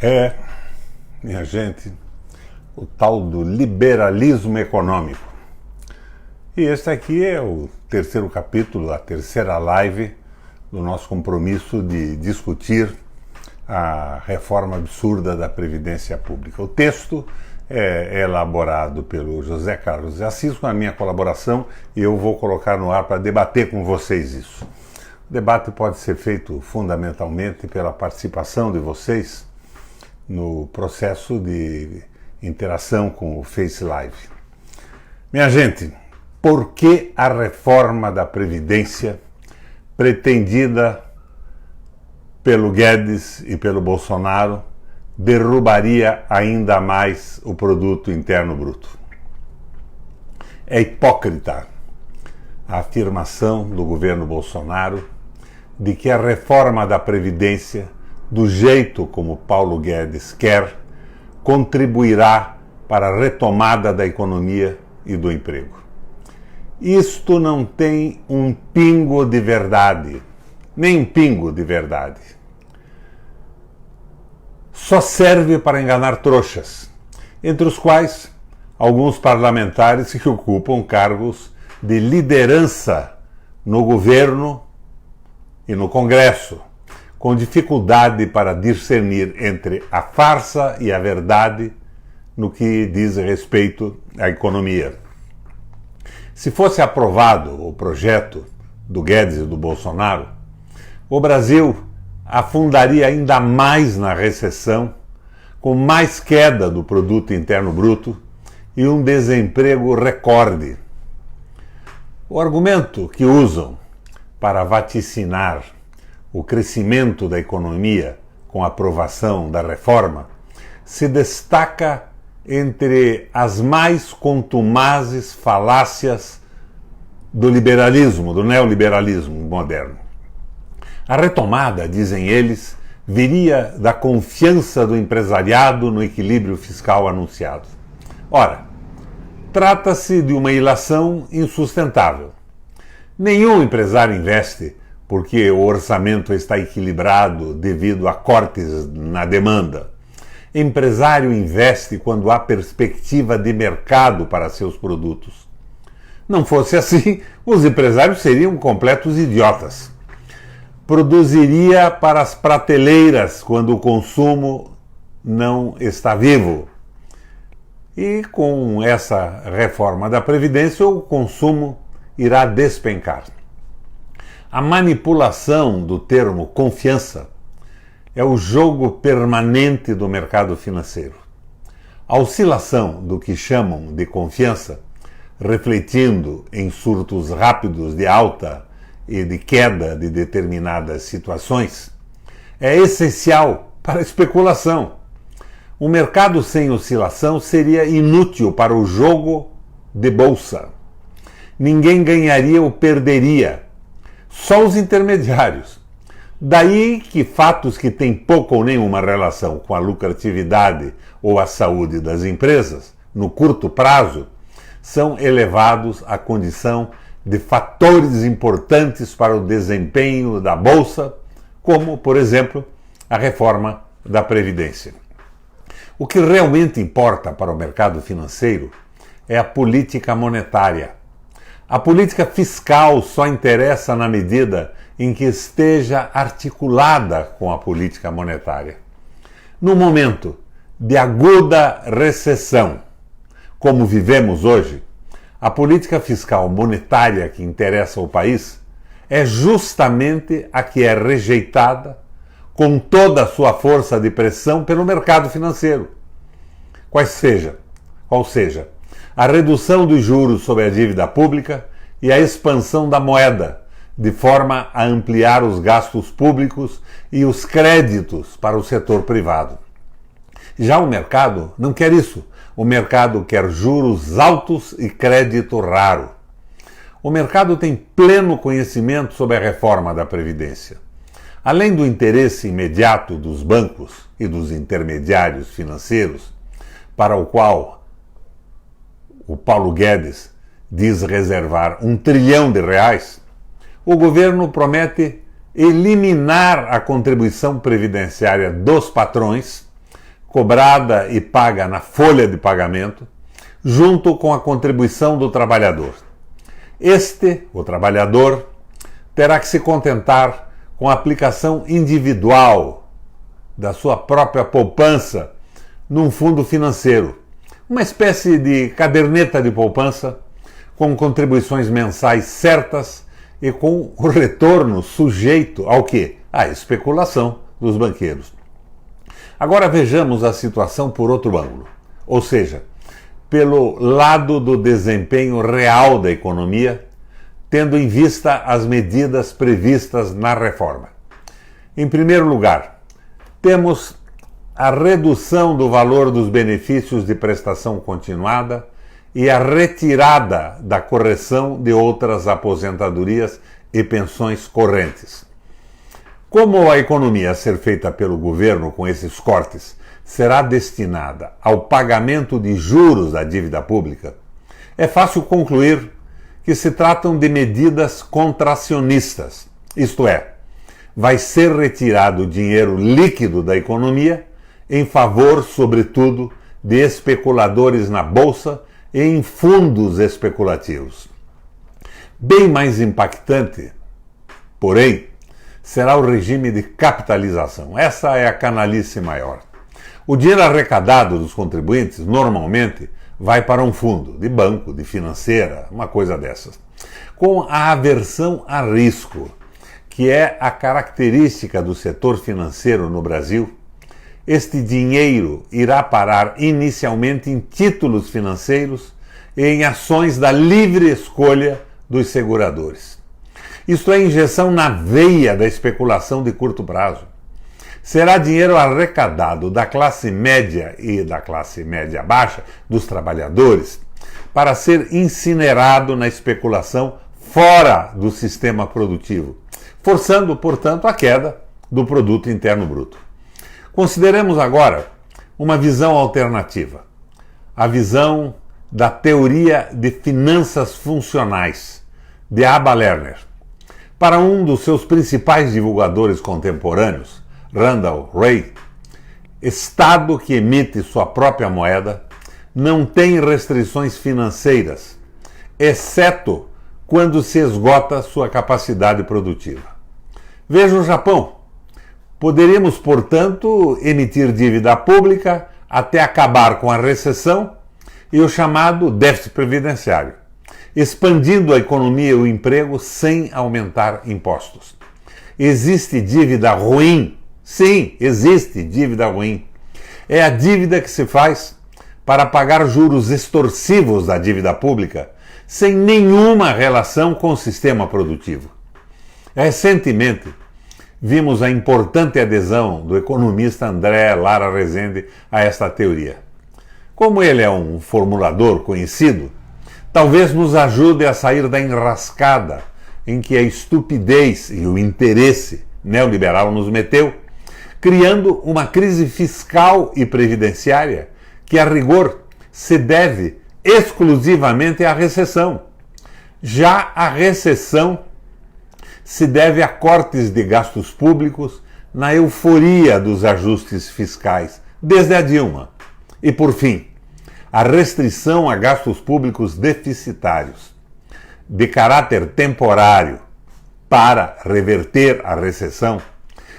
É, minha gente, o tal do liberalismo econômico. E este aqui é o terceiro capítulo, a terceira live do nosso compromisso de discutir a reforma absurda da Previdência Pública. O texto é elaborado pelo José Carlos de Assis com a minha colaboração e eu vou colocar no ar para debater com vocês isso. O debate pode ser feito fundamentalmente pela participação de vocês no processo de interação com o Face Live. Minha gente, por que a reforma da Previdência pretendida pelo Guedes e pelo Bolsonaro derrubaria ainda mais o produto interno bruto? É hipócrita a afirmação do governo Bolsonaro de que a reforma da Previdência, do jeito como Paulo Guedes quer, contribuirá para a retomada da economia e do emprego. Isto não tem um pingo de verdade, nem um pingo de verdade. Só serve para enganar trouxas, entre os quais alguns parlamentares que ocupam cargos de liderança no governo e no Congresso, com dificuldade para discernir entre a farsa e a verdade no que diz respeito à economia. Se fosse aprovado o projeto do Guedes e do Bolsonaro, o Brasil afundaria ainda mais na recessão, com mais queda do produto interno bruto e um desemprego recorde. O argumento que usam para vaticinar o crescimento da economia com a aprovação da reforma se destaca entre as mais contumazes falácias do liberalismo, do neoliberalismo moderno. A retomada, dizem eles, viria da confiança do empresariado no equilíbrio fiscal anunciado. Ora, trata-se de uma ilação insustentável. Nenhum empresário investe porque o orçamento está equilibrado devido a cortes na demanda. Empresário investe quando há perspectiva de mercado para seus produtos. Não fosse assim, os empresários seriam completos idiotas. Produziria para as prateleiras quando o consumo não está vivo. E com essa reforma da Previdência, o consumo irá despencar. A manipulação do termo confiança é o jogo permanente do mercado financeiro. A oscilação do que chamam de confiança, refletindo em surtos rápidos de alta e de queda de determinadas situações, é essencial para a especulação. Um mercado sem oscilação seria inútil para o jogo de bolsa. Ninguém ganharia ou perderia, só os intermediários. Daí que fatos que têm pouca ou nenhuma relação com a lucratividade ou a saúde das empresas, no curto prazo, são elevados à condição de fatores importantes para o desempenho da Bolsa, como, por exemplo, a reforma da Previdência. O que realmente importa para o mercado financeiro é a política monetária. A política fiscal só interessa na medida em que esteja articulada com a política monetária. No momento de aguda recessão, como vivemos hoje, a política fiscal monetária que interessa ao país é justamente a que é rejeitada com toda a sua força de pressão pelo mercado financeiro. Qual seja, a redução dos juros sobre a dívida pública e a expansão da moeda, de forma a ampliar os gastos públicos e os créditos para o setor privado. Já o mercado não quer isso. O mercado quer juros altos e crédito raro. O mercado tem pleno conhecimento sobre a reforma da Previdência. Além do interesse imediato dos bancos e dos intermediários financeiros, para o qual o Paulo Guedes diz reservar R$1 trilhão, o governo promete eliminar a contribuição previdenciária dos patrões cobrada e paga na folha de pagamento, junto com a contribuição do trabalhador. O trabalhador, terá que se contentar com a aplicação individual da sua própria poupança num fundo financeiro, uma espécie de caderneta de poupança com contribuições mensais certas e com o retorno sujeito ao quê? À especulação dos banqueiros. Agora vejamos a situação por outro ângulo, ou seja, pelo lado do desempenho real da economia, tendo em vista as medidas previstas na reforma. Em primeiro lugar, temos a redução do valor dos benefícios de prestação continuada e a retirada da correção de outras aposentadorias e pensões correntes. Como a economia a ser feita pelo governo com esses cortes será destinada ao pagamento de juros da dívida pública, é fácil concluir que se tratam de medidas contracionistas, isto é, vai ser retirado dinheiro líquido da economia em favor, sobretudo, de especuladores na bolsa e em fundos especulativos. Bem mais impactante, porém, será o regime de capitalização. Essa é a canalice maior. O dinheiro arrecadado dos contribuintes, normalmente, vai para um fundo, de banco, de financeira, uma coisa dessas. Com a aversão a risco, que é a característica do setor financeiro no Brasil, este dinheiro irá parar inicialmente em títulos financeiros e em ações da livre escolha dos seguradores. Isto é injeção na veia da especulação de curto prazo. Será dinheiro arrecadado da classe média e da classe média baixa, dos trabalhadores, para ser incinerado na especulação fora do sistema produtivo, forçando, portanto, a queda do produto interno bruto. Consideremos agora uma visão alternativa, a visão da teoria de finanças funcionais, de Abba Lerner. Para um dos seus principais divulgadores contemporâneos, Randall Wright, Estado que emite sua própria moeda não tem restrições financeiras, exceto quando se esgota sua capacidade produtiva. Veja o Japão. Poderíamos, portanto, emitir dívida pública até acabar com a recessão e o chamado déficit previdenciário, expandindo a economia e o emprego sem aumentar impostos. Existe dívida ruim? Sim, existe dívida ruim. É a dívida que se faz para pagar juros extorsivos da dívida pública, sem nenhuma relação com o sistema produtivo. Recentemente, vimos a importante adesão do economista André Lara Rezende a esta teoria. Como ele é um formulador conhecido, talvez nos ajude a sair da enrascada em que a estupidez e o interesse neoliberal nos meteu, criando uma crise fiscal e previdenciária que, a rigor, se deve exclusivamente à recessão. Já a recessão se deve a cortes de gastos públicos na euforia dos ajustes fiscais, desde a Dilma. E, por fim, a restrição a gastos públicos deficitários, de caráter temporário, para reverter a recessão,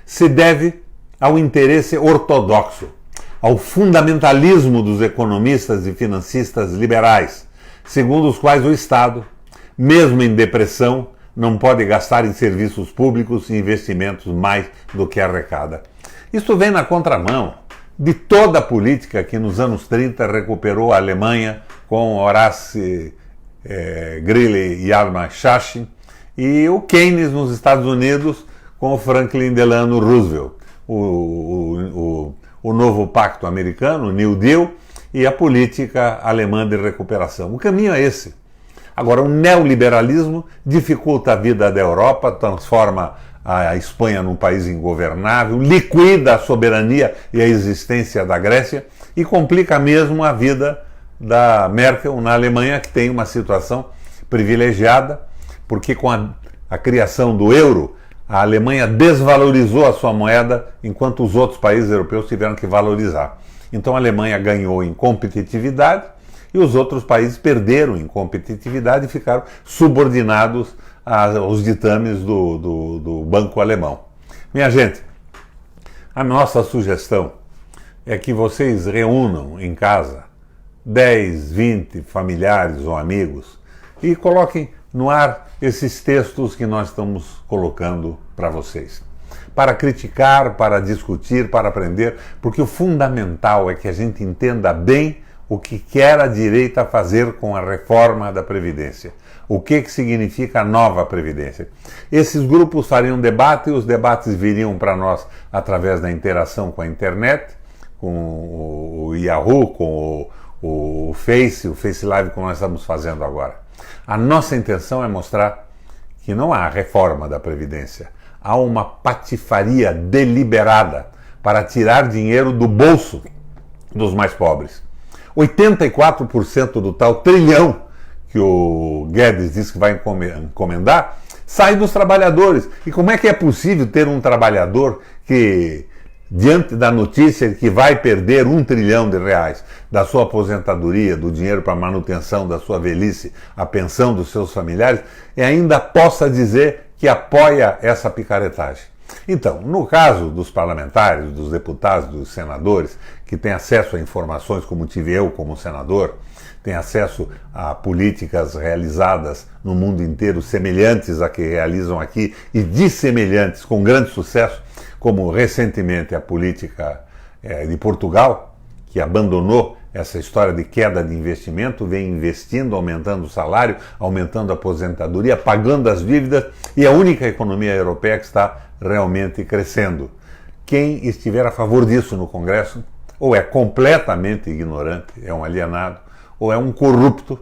se deve ao interesse ortodoxo, ao fundamentalismo dos economistas e financistas liberais, segundo os quais o Estado, mesmo em depressão, não pode gastar em serviços públicos e investimentos mais do que arrecada. Isso vem na contramão de toda a política que nos anos 30 recuperou a Alemanha com Horace Greeley e Hjalmar Schacht e o Keynes nos Estados Unidos com o Franklin Delano Roosevelt, o novo pacto americano, o New Deal, e a política alemã de recuperação. O caminho é esse. Agora, o neoliberalismo dificulta a vida da Europa, transforma a Espanha num país ingovernável, liquida a soberania e a existência da Grécia e complica mesmo a vida da Merkel na Alemanha, que tem uma situação privilegiada, porque com a criação do euro, A Alemanha desvalorizou a sua moeda, enquanto os outros países europeus tiveram que valorizar. Então a Alemanha ganhou em competitividade e os outros países perderam em competitividade e ficaram subordinados aos ditames do Banco Alemão. Minha gente, a nossa sugestão é que vocês reúnam em casa 10, 20 familiares ou amigos e coloquem no ar esses textos que nós estamos colocando para vocês. Para criticar, para discutir, para aprender, porque o fundamental é que a gente entenda bem o que quer a direita fazer com a reforma da Previdência. O que significa a nova Previdência. Esses grupos fariam debate, os debates viriam para nós através da interação com a internet, com o Yahoo, com o Face Live, como nós estamos fazendo agora. A nossa intenção é mostrar que não há reforma da Previdência. Há uma patifaria deliberada para tirar dinheiro do bolso dos mais pobres. 84% do tal trilhão que o Guedes diz que vai encomendar sai dos trabalhadores. E como é que é possível ter um trabalhador que, diante da notícia de que vai perder R$1 trilhão da sua aposentadoria, do dinheiro para manutenção da sua velhice, a pensão dos seus familiares, e ainda possa dizer que apoia essa picaretagem? Então, no caso dos parlamentares, dos deputados, dos senadores, que têm acesso a informações como tive eu como senador, têm acesso a políticas realizadas no mundo inteiro semelhantes a que realizam aqui e dissemelhantes com grande sucesso, como recentemente a política de Portugal, que abandonou essa história de queda de investimento, vem investindo, aumentando o salário, aumentando a aposentadoria, pagando as dívidas, e a única economia europeia que está realmente crescendo. Quem estiver a favor disso no Congresso, ou é completamente ignorante, é um alienado, ou é um corrupto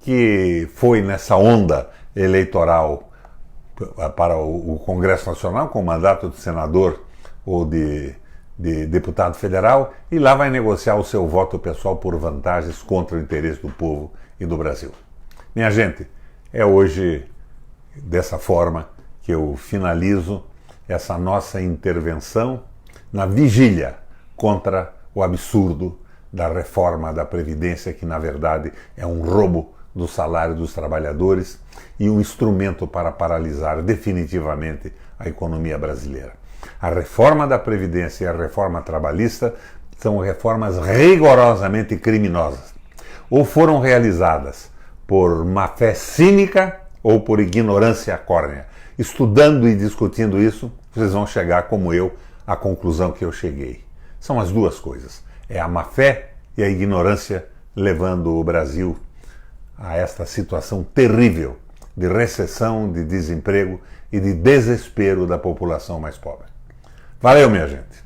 que foi nessa onda eleitoral para o Congresso Nacional, com mandato de senador ou de deputado federal, e lá vai negociar o seu voto pessoal por vantagens contra o interesse do povo e do Brasil. Minha gente, é hoje dessa forma que eu finalizo essa nossa intervenção na vigília contra o absurdo da reforma da Previdência, que na verdade é um roubo do salário dos trabalhadores e um instrumento para paralisar definitivamente a economia brasileira. A reforma da Previdência e a reforma trabalhista são reformas rigorosamente criminosas. Ou foram realizadas por má-fé cínica ou por ignorância córnea. Estudando e discutindo isso, vocês vão chegar, como eu, à conclusão que eu cheguei. São as duas coisas. É a má-fé e a ignorância levando o Brasil a esta situação terrível de recessão, de desemprego e de desespero da população mais pobre. Valeu, minha gente!